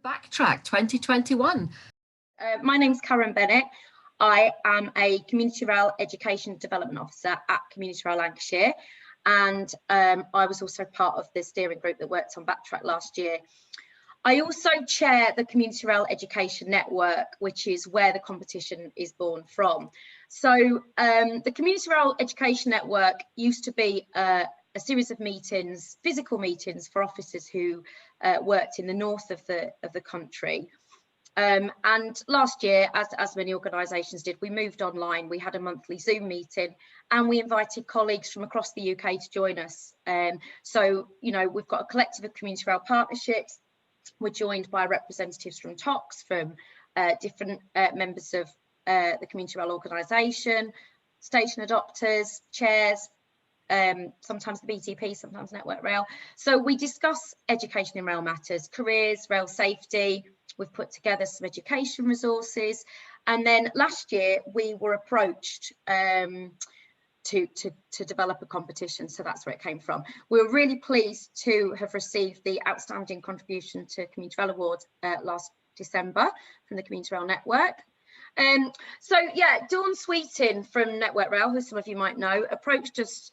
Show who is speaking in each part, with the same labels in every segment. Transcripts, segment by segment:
Speaker 1: Backtrack 2021.
Speaker 2: My name's Karen Bennett. I am a Community Rail Education Development Officer at Community Rail Lancashire, and I was also part of the steering group that worked on Backtrack last year. I also chair the Community Rail Education Network, which is where the competition is born from. So the Community Rail Education Network used to be a series of meetings, physical meetings for officers who worked in the north of the country. And last year, as many organisations did, we moved online. We had a monthly Zoom meeting and we invited colleagues from across the UK to join us. So, you know, we've got a collective of community rail partnerships. We're joined by representatives from ToCs, from different members of the community rail organisation, station adopters, chairs, sometimes the BTP, sometimes Network Rail. So we discuss education in rail matters, careers, rail safety. We've put together some education resources, and then last year we were approached to develop a competition, so that's where it came from. We were really pleased to have received the Outstanding Contribution to Community Rail Award last December from the Community Rail Network. So yeah, Dawn Sweetin from Network Rail, who some of you might know, approached us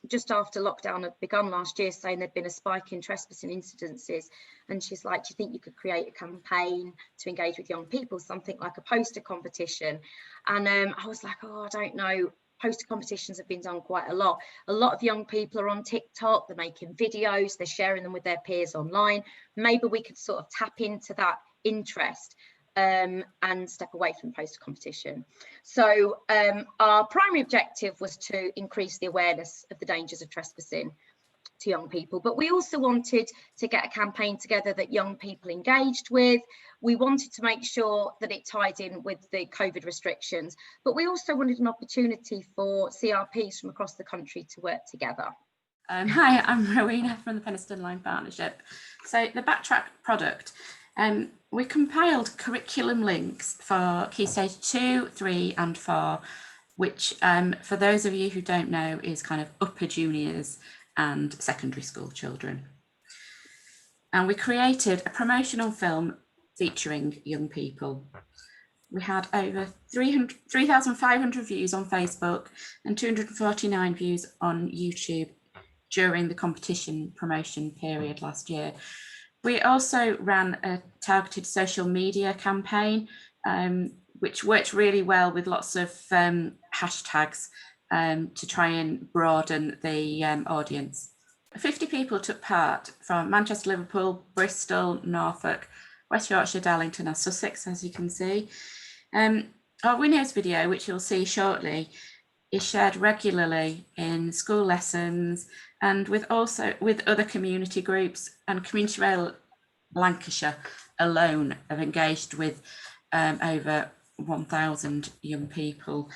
Speaker 2: just after lockdown had begun last year, saying there'd been a spike in trespassing incidences, and she's like, do you think you could create a campaign to engage with young people, something like a poster competition? And I was like, oh, I don't know. Poster competitions have been done quite a lot. A lot of young people are on TikTok, they're making videos, they're sharing them with their peers online. Maybe we could sort of tap into that interest and step away from poster competition. So our primary objective was to increase the awareness of the dangers of trespassing to young people, but we also wanted to get a campaign together that young people engaged with. We wanted to make sure that it tied in with the COVID restrictions, but we also wanted an opportunity for CRPs from across the country to work together.
Speaker 3: Hi, I'm Rowena from the Penistone Line Partnership. So the Backtrack product, we compiled curriculum links for Key Stage 2, 3 and 4, which for those of you who don't know is kind of upper juniors and secondary school children. And we created a promotional film featuring young people. We had over 3,500 views on Facebook and 249 views on YouTube during the competition promotion period last year. We also ran a targeted social media campaign, which worked really well with lots of hashtags to try and broaden the audience. 50 people took part from Manchester, Liverpool, Bristol, Norfolk, West Yorkshire, Darlington and Sussex, as you can see. Our winners video, which you'll see shortly, is shared regularly in school lessons and with other community groups, and Community Rail Lancashire alone have engaged with over 1,000 young people.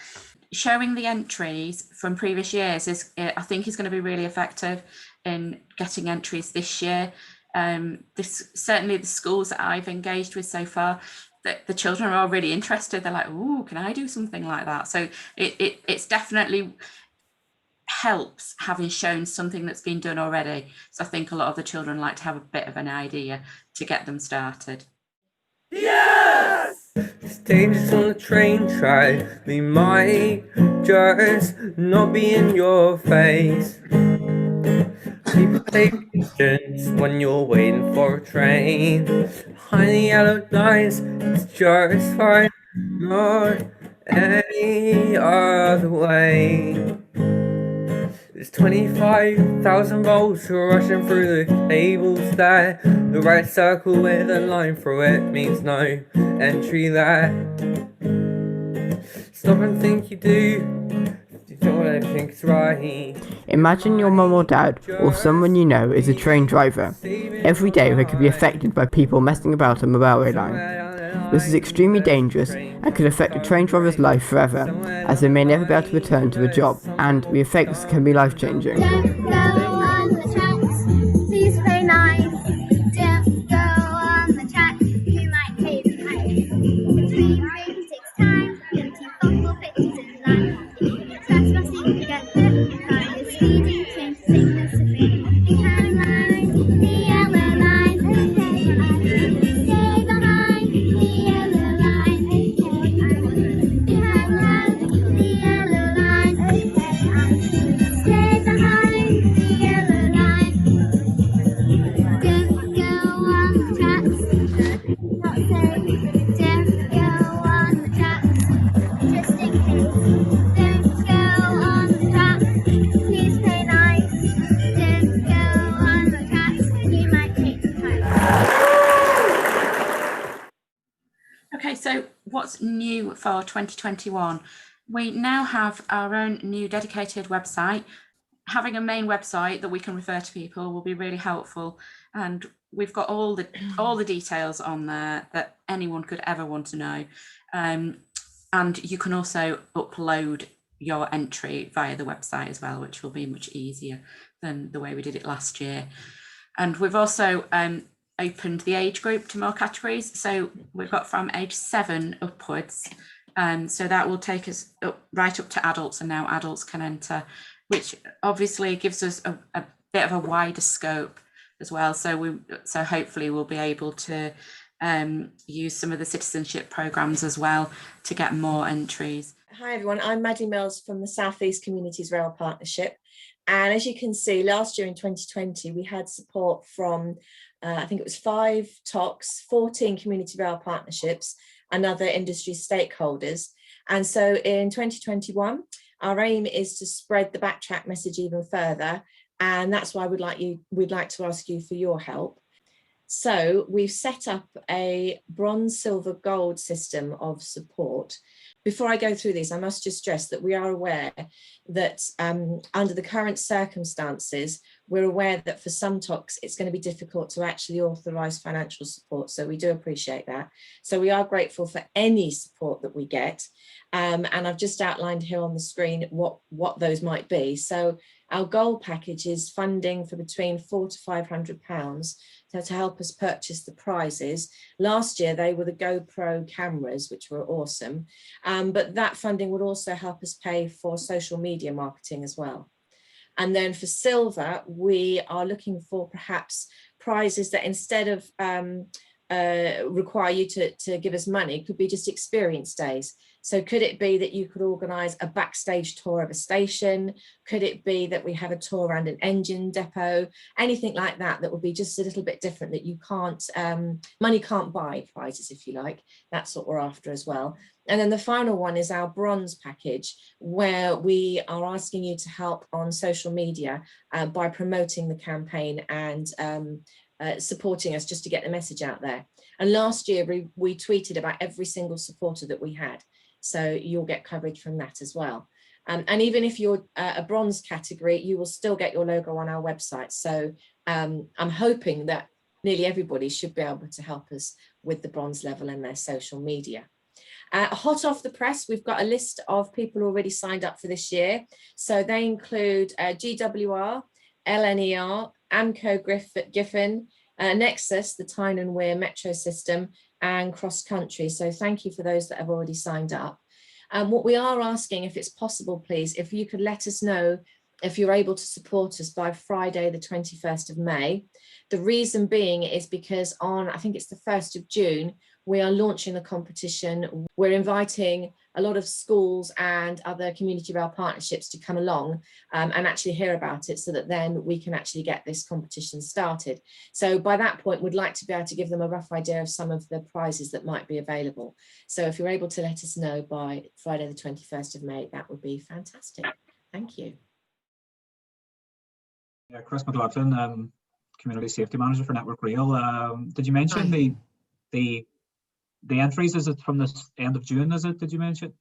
Speaker 3: Showing the entries from previous years I think is going to be really effective in getting entries this year. Certainly the schools that I've engaged with so far, the children are all really interested. They're like, oh, can I do something like that? So it's definitely helps having shown something that's been done already. So I think a lot of the children like to have a bit of an idea to get them started.
Speaker 4: Yes! It's dangerous on the train track. They might just not be in your face. People take pictures when you're waiting for a train. Behind the yellow lines, it's just fine. Not any other way. There's 25,000 volts rushing through the cables there. The right circle with a line through it means no entry there. Stop and think you do. You don't think it's right.
Speaker 5: Imagine your mum or dad or someone you know is a train driver. Every day they could be affected by people messing about on the railway line. This is extremely dangerous and could affect a train driver's life forever, as they may never be able to return to the job, and the effects can be life-changing.
Speaker 6: Don't go on the tracks, please play nice. Don't go on the track, you might pay the price. Between breaks takes time, empty thoughtful pictures in line. If you're trespassing, you get hit by a speeding train to signal to me. You can ride the yellow line,
Speaker 3: So what's new for 2021? We now have our own new dedicated website. Having a main website that we can refer to people will be really helpful, and we've got all the details on there that anyone could ever want to know. And you can also upload your entry via the website as well, which will be much easier than the way we did it last year. And we've also opened the age group to more categories. So we've got from age 7 upwards. So that will take us right up to adults, and now adults can enter, which obviously gives us a bit of a wider scope as well. So hopefully we'll be able to use some of the citizenship programs as well to get more entries.
Speaker 7: Hi everyone, I'm Maddie Mills from the South East Communities Rail Partnership. And as you can see, last year in 2020, we had support from, I think it was 5 ToCs, 14 community rail partnerships, and other industry stakeholders. And so in 2021, our aim is to spread the Backtrack message even further. And that's why we'd like to ask you for your help. So we've set up a bronze, silver, gold system of support. Before I go through these, I must just stress that we are aware that under the current circumstances, we're aware that for some ToCs, it's going to be difficult to actually authorise financial support. So we do appreciate that. So we are grateful for any support that we get. And I've just outlined here on the screen what those might be. So our gold package is funding for between £400 to £500 to help us purchase the prizes. Last year, they were the GoPro cameras, which were awesome. But that funding would also help us pay for social media marketing as well. And then for silver, we are looking for perhaps prizes that instead of require you to give us money, could be just experience days. So could it be that you could organise a backstage tour of a station? Could it be that we have a tour around an engine depot? Anything like that, that would be just a little bit different, that you can't, money can't buy prizes, if you like. That's what we're after as well. And then the final one is our bronze package, where we are asking you to help on social media by promoting the campaign and supporting us just to get the message out there. And last year we tweeted about every single supporter that we had. So you'll get coverage from that as well. And even if you're a bronze category, you will still get your logo on our website. So I'm hoping that nearly everybody should be able to help us with the bronze level and their social media. Hot off the press, we've got a list of people already signed up for this year. So they include GWR, LNER, AMCO Giffen, Nexus, the Tyne and Wear Metro System, and Cross Country. So thank you for those that have already signed up. What we are asking, if it's possible, please, if you could let us know if you're able to support us by Friday, the 21st of May. The reason being is because on, I think it's the 1st of June, we are launching the competition. We're inviting a lot of schools and other community rail partnerships to come along and actually hear about it, so that then we can actually get this competition started. So by that point, we'd like to be able to give them a rough idea of some of the prizes that might be available. So if you're able to let us know by Friday, the 21st of May, that would be fantastic. Thank you.
Speaker 8: Yeah, Chris McLaughlin, Community Safety Manager for Network Rail. Did you mention the entries? Is it from the end of June? Is it? Did you mention?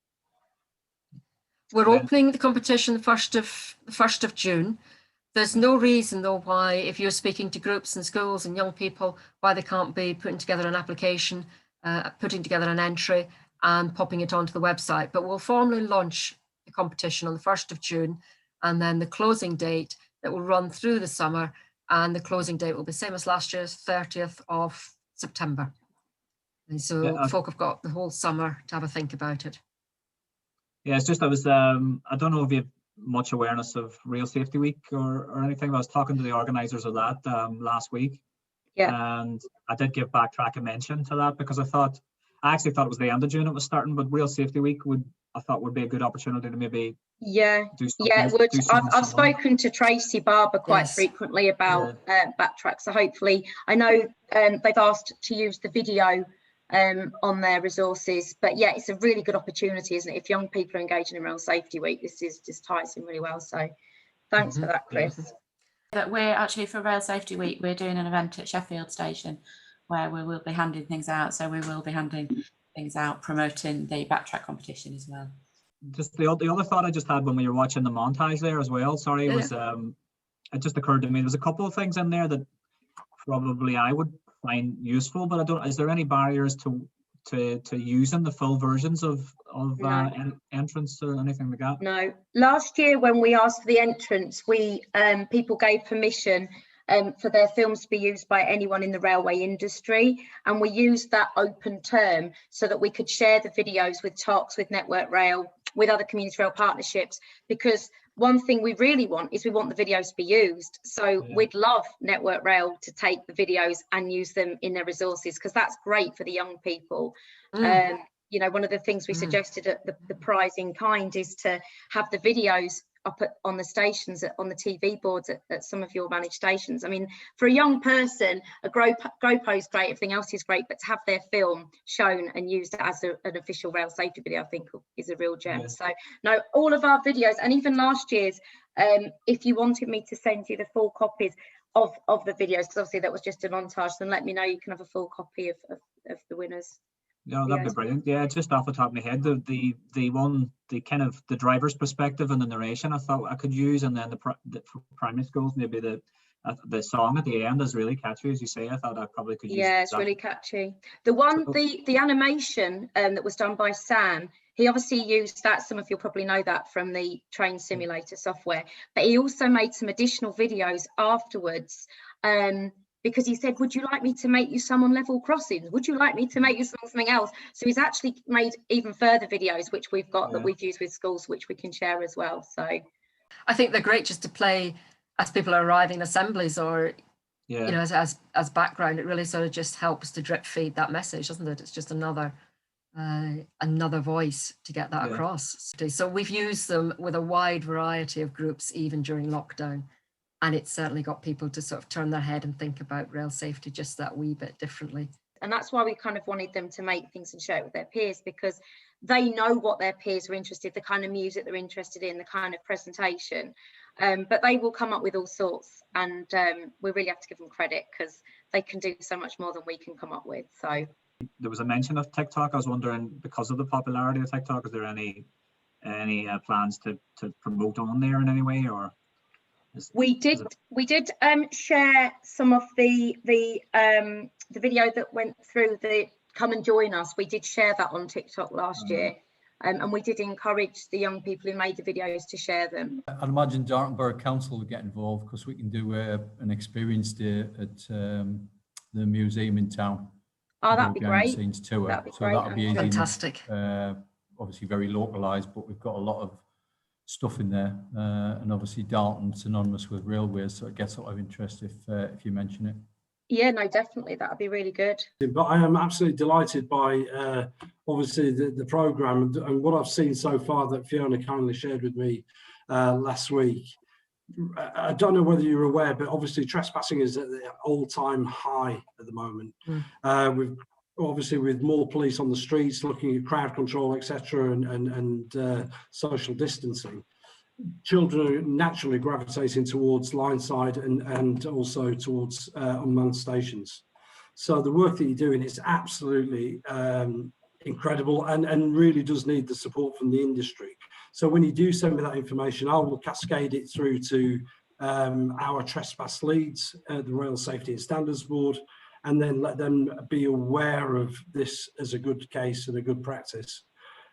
Speaker 1: We're opening the competition the 1st of June. There's no reason though why, if you're speaking to groups and schools and young people, why they can't be putting together an application, putting together an entry and popping it onto the website. But we'll formally launch the competition on the 1st of June, and then the closing date that will run through the summer, and the closing date will be same as last year's 30th of September. And so folk have got the whole summer to have a think about it.
Speaker 8: Yeah, it's just I don't know if you have much awareness of Rail Safety Week or anything. I was talking to the organisers of that last week. Yeah. And I did give Backtrack a mention to that, because I actually thought it was the end of June it was starting, but Rail Safety Week I thought would be a good opportunity to maybe do something.
Speaker 2: Yeah, it would. I've spoken to Tracy Barber quite frequently about Backtrack, so hopefully, I know they've asked to use the video on their resources, but yeah, it's a really good opportunity, isn't it? If young people are engaging in Rail Safety Week, this just ties in really well. So thanks for that, Chris.
Speaker 3: That we're actually, for Rail Safety Week, we're doing an event at Sheffield Station where we will be handing things out. So we will be handing things out, promoting the Backtrack competition as well.
Speaker 8: Just the other thought I just had when we were watching the montage there as well, sorry, was it just occurred to me, there's a couple of things in there that probably I would find useful, but I don't, is there any barriers to using the full versions of entrance or anything like that?
Speaker 2: No. Last year when we asked for the entrance, we people gave permission for their films to be used by anyone in the railway industry, and we used that open term so that we could share the videos with ToC, with Network Rail, with other community rail partnerships, because one thing we really want is we want the videos to be used. So we'd love Network Rail to take the videos and use them in their resources, because that's great for the young people. You know, one of the things we suggested at the prize in kind is to have the videos up on the stations, on the TV boards at some of your managed stations. I mean, for a young person, a GoPro is great, everything else is great, but to have their film shown and used as an official rail safety video, I think is a real gem. So no, all of our videos, and even last year's, if you wanted me to send you the full copies of the videos, because obviously that was just a montage, then let me know, you can have a full copy of the winners.
Speaker 8: Yeah, that'd be brilliant. Yeah, just off the top of my head, the kind of the driver's perspective and the narration, I thought I could use, and then for primary schools, maybe the song at the end is really catchy, as you say. I thought I probably could use.
Speaker 2: Yeah, it's really catchy. The one, the animation that was done by Sam, he obviously used that. Some of you'll probably know that from the train simulator software, but he also made some additional videos afterwards. Because he said, would you like me to make you some on level crossings? Would you like me to make you something else? So he's actually made even further videos, which we've got that we've used with schools, which we can share as well. So
Speaker 1: I think they're great just to play as people are arriving in assemblies, or you know, as background. It really sort of just helps to drip feed that message, doesn't it? It's just another voice to get that across. So we've used them with a wide variety of groups, even during lockdown. And it's certainly got people to sort of turn their head and think about rail safety just that wee bit differently.
Speaker 2: And that's why we kind of wanted them to make things and share it with their peers, because they know what their peers are interested, the kind of music they're interested in, the kind of presentation. But they will come up with all sorts, and we really have to give them credit, because they can do so much more than we can come up with. So
Speaker 8: there was a mention of TikTok. I was wondering, because of the popularity of TikTok, is there any plans to promote on there in any way, or?
Speaker 2: We did share some of the video that went through the Come and Join Us. We did share that on TikTok last year, and we did encourage the young people who made the videos to share them.
Speaker 9: I'd imagine Darton Borough Council would get involved, because we can do an experience day at the museum in town.
Speaker 2: Oh, that'd be great.
Speaker 9: Scenes tour.
Speaker 2: That'd be
Speaker 9: so
Speaker 2: great.
Speaker 9: that'd be easy.
Speaker 1: Fantastic.
Speaker 9: Obviously very localised, but we've got a lot of stuff in there, and obviously Darton's synonymous with railways, so it gets a lot of interest if you mention it.
Speaker 2: Yeah, no, definitely, that would be really good.
Speaker 10: But I am absolutely delighted by obviously the programme and what I've seen so far that Fiona kindly shared with me last week. I don't know whether you're aware, but obviously trespassing is at the all-time high at the moment. We've obviously, with more police on the streets looking at crowd control, etc., and social distancing, children are naturally gravitating towards line side and also towards unmanned stations. So the work that you're doing is absolutely incredible, and really does need the support from the industry. So when you do send me that information, I will cascade it through to our trespass leads, the Rail Safety and Standards Board, and then let them be aware of this as a good case and a good practice.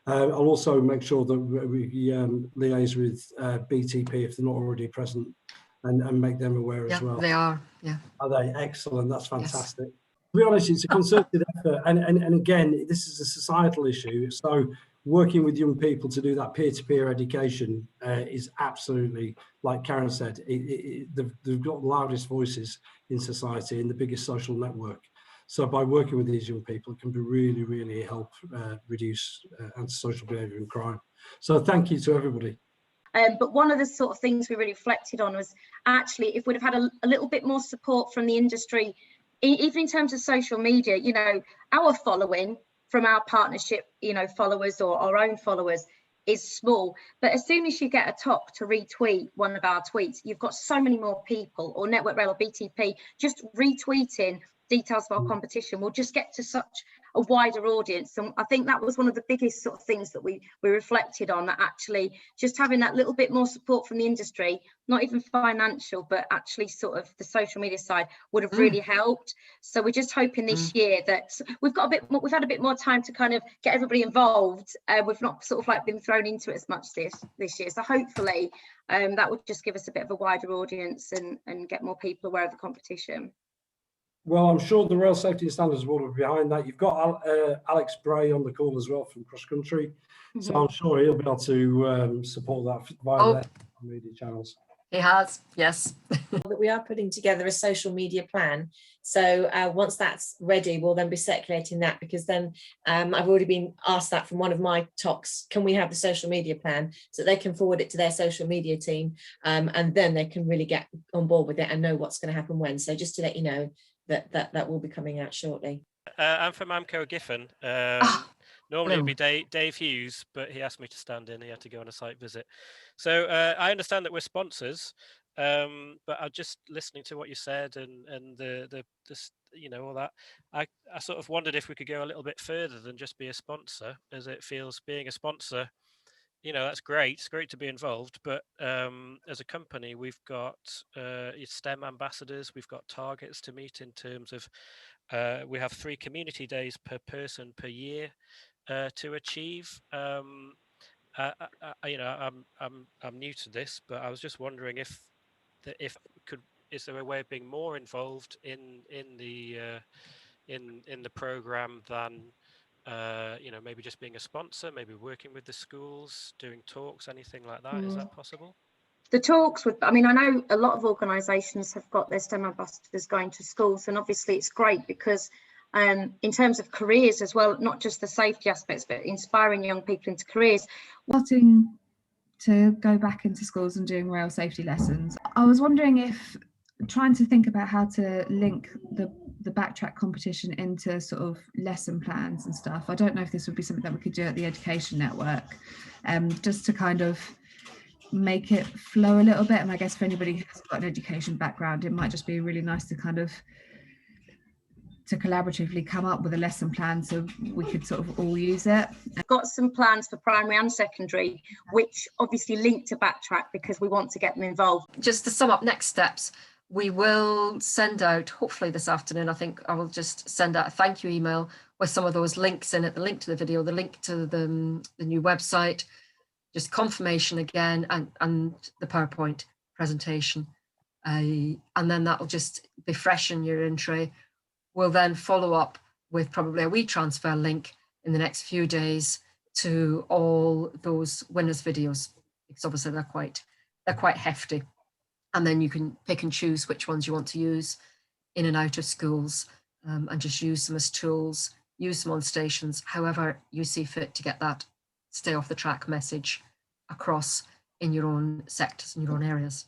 Speaker 10: I'll also make sure that we liaise with BTP if they're not already present, and make them aware as well.
Speaker 1: They are,
Speaker 10: Are they? Excellent, that's fantastic. Yes. To be honest, it's a concerted effort, and again, this is a societal issue, so working with young people to do that peer-to-peer education is absolutely, like Karen said, they've got the loudest voices in society and the biggest social network. So by working with these young people, it can be really, really help reduce antisocial behaviour and crime. So thank you to everybody.
Speaker 2: But one of the sort of things we really reflected on was actually, if we'd have had a little bit more support from the industry, even in terms of social media, you know, our following from our partnership, you know, followers or our own followers is small. But as soon as you get a ToC to retweet one of our tweets, you've got so many more people, or Network Rail or BTP, just retweeting details of our competition will just get to such a wider audience. And I think that was one of the biggest sort of things that we reflected on, that actually just having that little bit more support from the industry, not even financial, but actually sort of the social media side would have really helped. So we're just hoping this year that we've got a bit more, we've had a bit more time to kind of get everybody involved. We've not sort of like been thrown into it as much this year. So hopefully that would just give us a bit of a wider audience and get more people aware of the competition.
Speaker 10: Well, I'm sure the Rail Safety Standards will be behind that. You've got Alex Bray on the call as well from Cross Country. So I'm sure he'll be able to support that via their media channels.
Speaker 1: He has, yes.
Speaker 7: That we are putting together a social media plan. So once that's ready, we'll then be circulating that, because then I've already been asked that from one of my ToCs, can we have the social media plan, so they can forward it to their social media team, and then they can really get on board with it and know what's going to happen when. So just to let you know that will be coming out shortly.
Speaker 11: I'm from Amco Giffen. Normally it'd be Dave Hughes, but he asked me to stand in. He had to go on a site visit. So I understand that we're sponsors, but I'm just listening to what you said and the you know, all that. I sort of wondered if we could go a little bit further than just be a sponsor, as it feels being a sponsor, you know, that's great. It's great to be involved, but as a company, we've got STEM ambassadors. We've got targets to meet in terms of we have 3 community days per person per year to achieve. You know, I'm new to this, but I was just wondering if is there a way of being more involved in the program than you know, maybe just being a sponsor, maybe working with the schools, doing talks, anything like that? Is that possible?
Speaker 2: The talks would, I mean, I know a lot of organisations have got their STEM ambassadors going to schools, and obviously it's great because in terms of careers as well, not just the safety aspects, but inspiring young people into careers.
Speaker 12: Starting to go back into schools and doing rail safety lessons, I was wondering if, trying to think about how to link the Backtrack competition into sort of lesson plans and stuff. I don't know if this would be something that we could do at the Education Network, just to kind of make it flow a little bit. And I guess for anybody who's got an education background, it might just be really nice to kind of collaboratively come up with a lesson plan so we could sort of all use it.
Speaker 2: I've got some plans for primary and secondary, which obviously link to Backtrack because we want to get them involved.
Speaker 1: Just to sum up next steps, we will send out, hopefully this afternoon, I think I will just send out a thank you email with some of those links in it, the link to the video, the link to the new website, just confirmation again, and the PowerPoint presentation. And then that'll just be fresh in your in-tray. We'll then follow up with probably a WeTransfer link in the next few days to all those winners' videos, because obviously they're quite hefty. And then you can pick and choose which ones you want to use in and out of schools, and just use them as tools, use them on stations, however you see fit to get that stay off the track message across in your own sectors and your own areas.